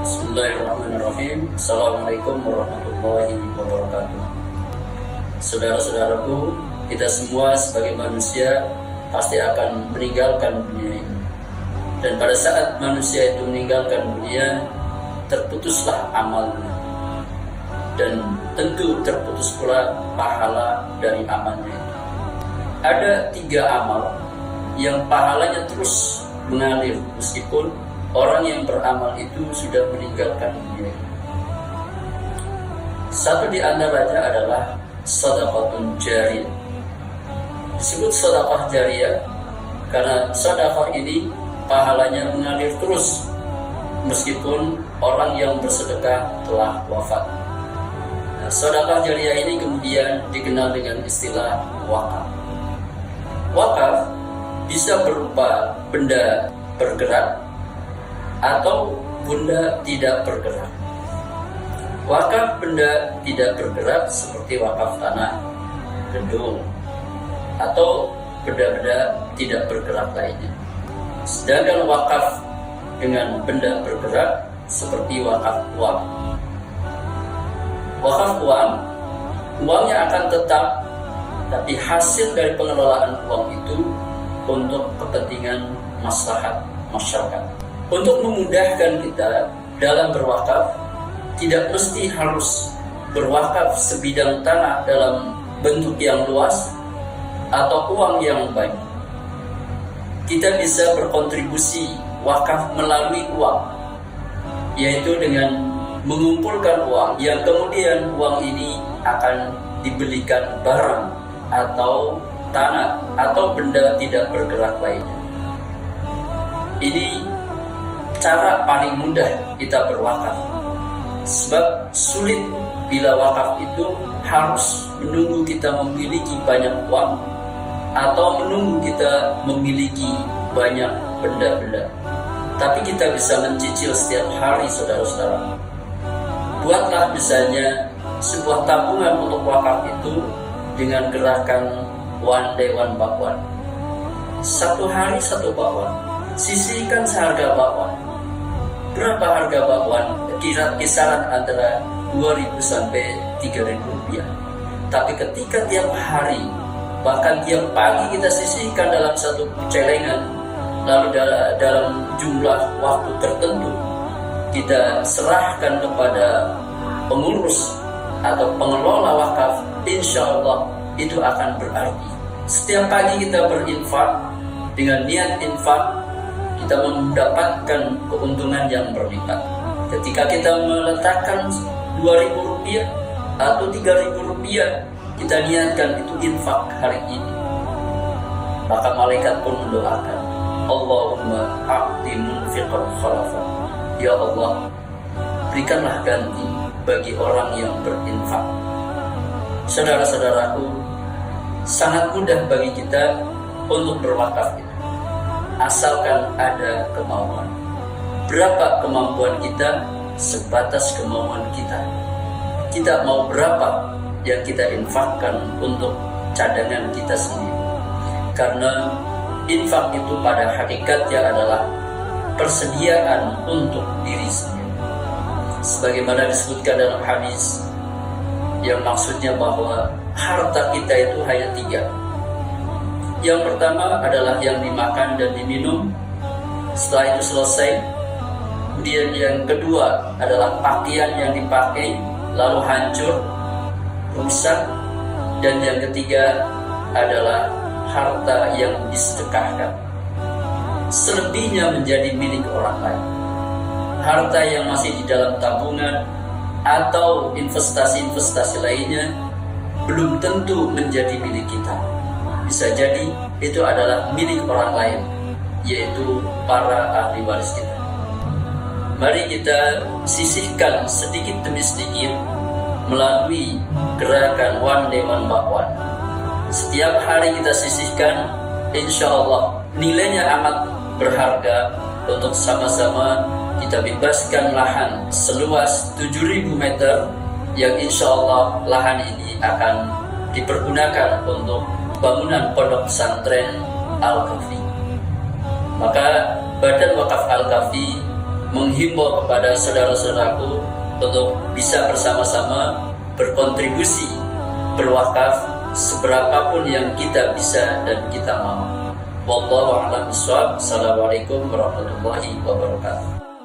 Bismillahirrahmanirrahim. Assalamualaikum warahmatullahi wabarakatuh. Saudara-saudaraku, kita semua sebagai manusia pasti akan meninggalkan dunia ini. Dan pada saat manusia itu meninggalkan dunia, terputuslah amalnya. Dan tentu terputus pula pahala dari amalnya itu. Ada 3 amal yang pahalanya terus mengalir meskipun orang yang beramal itu sudah meninggalkan dunia. Satu di antaranya adalah sedekahun jariyah. Disebut sedekah jariyah karena sedekah ini pahalanya mengalir terus meskipun orang yang bersedekah telah wafat. Nah, sedekah jariyah ini kemudian dikenal dengan istilah wakaf. Wakaf bisa berupa benda bergerak atau benda tidak bergerak. Wakaf benda tidak bergerak seperti wakaf tanah, gedung, atau benda-benda tidak bergerak lainnya. Sedangkan wakaf dengan benda bergerak seperti wakaf uang. Wakaf uang, uangnya akan tetap, tapi hasil dari pengelolaan uang itu untuk kepentingan maslahat masyarakat. Untuk memudahkan kita dalam berwakaf, tidak mesti harus berwakaf sebidang tanah dalam bentuk yang luas atau uang yang banyak. Kita bisa berkontribusi wakaf melalui uang, yaitu dengan mengumpulkan uang yang kemudian uang ini akan dibelikan barang atau tanah atau benda tidak bergerak lainnya. Ini cara paling mudah kita berwakaf. Sebab sulit bila wakaf itu harus menunggu kita memiliki banyak uang atau menunggu kita memiliki banyak benda-benda. Tapi kita bisa mencicil setiap hari, saudara-saudara. Buatlah misalnya sebuah tabungan untuk wakaf itu dengan gerakan one day one bakwan. 1 hari 1 bakwan. Sisihkan seharga bakwan. Berapa harga bakwan? Kisaran antara 2.000 sampai 3.000 rupiah. Tapi ketika tiap hari, bahkan tiap pagi kita sisihkan dalam satu celengan, lalu dalam jumlah waktu tertentu, kita serahkan kepada pengurus atau pengelola wakaf, insya Allah itu akan berarti. Setiap pagi kita berinfak dengan niat infak, kita mendapatkan keuntungan yang berlipat. Ketika kita meletakkan 2.000 rupiah atau 3.000 rupiah, kita niatkan itu infak hari ini, maka malaikat pun mendoakan, Allahumma a'ti munfiqan khalafa. Ya Allah, berikanlah ganti bagi orang yang berinfak. Saudara-saudaraku, sangat mudah bagi kita untuk berwakaf itu, asalkan ada kemauan. Berapa kemampuan kita, sebatas kemauan kita. Kita mau berapa yang kita infakkan untuk cadangan kita sendiri. Karena infak itu pada hakikatnya adalah persediaan untuk diri sendiri. Sebagaimana disebutkan dalam hadis, yang maksudnya bahwa harta kita itu hanya 3. Yang pertama adalah yang dimakan dan diminum. Setelah itu selesai. Kemudian yang kedua adalah pakaian yang dipakai lalu hancur, rusak. Dan yang ketiga adalah harta yang disedekahkan. Selebihnya menjadi milik orang lain. Harta yang masih di dalam tabungan atau investasi-investasi lainnya belum tentu menjadi milik kita. Bisa jadi itu adalah milik orang lain, yaitu para ahli waris kita. Mari kita sisihkan sedikit demi sedikit melalui gerakan one day one bakwan. Setiap hari kita sisihkan, insya Allah nilainya amat berharga untuk sama-sama kita bebaskan lahan seluas 7.000 meter yang insya Allah lahan ini akan dipergunakan untuk bangunan pondok pesantren Al-Kafi. Maka Badan Wakaf Al-Kafi menghimbau kepada saudara-saudaraku untuk bisa bersama-sama berkontribusi berwakaf seberapapun yang kita bisa dan kita mau. Wallahu a'lam bishawab. Assalamualaikum warahmatullahi wabarakatuh.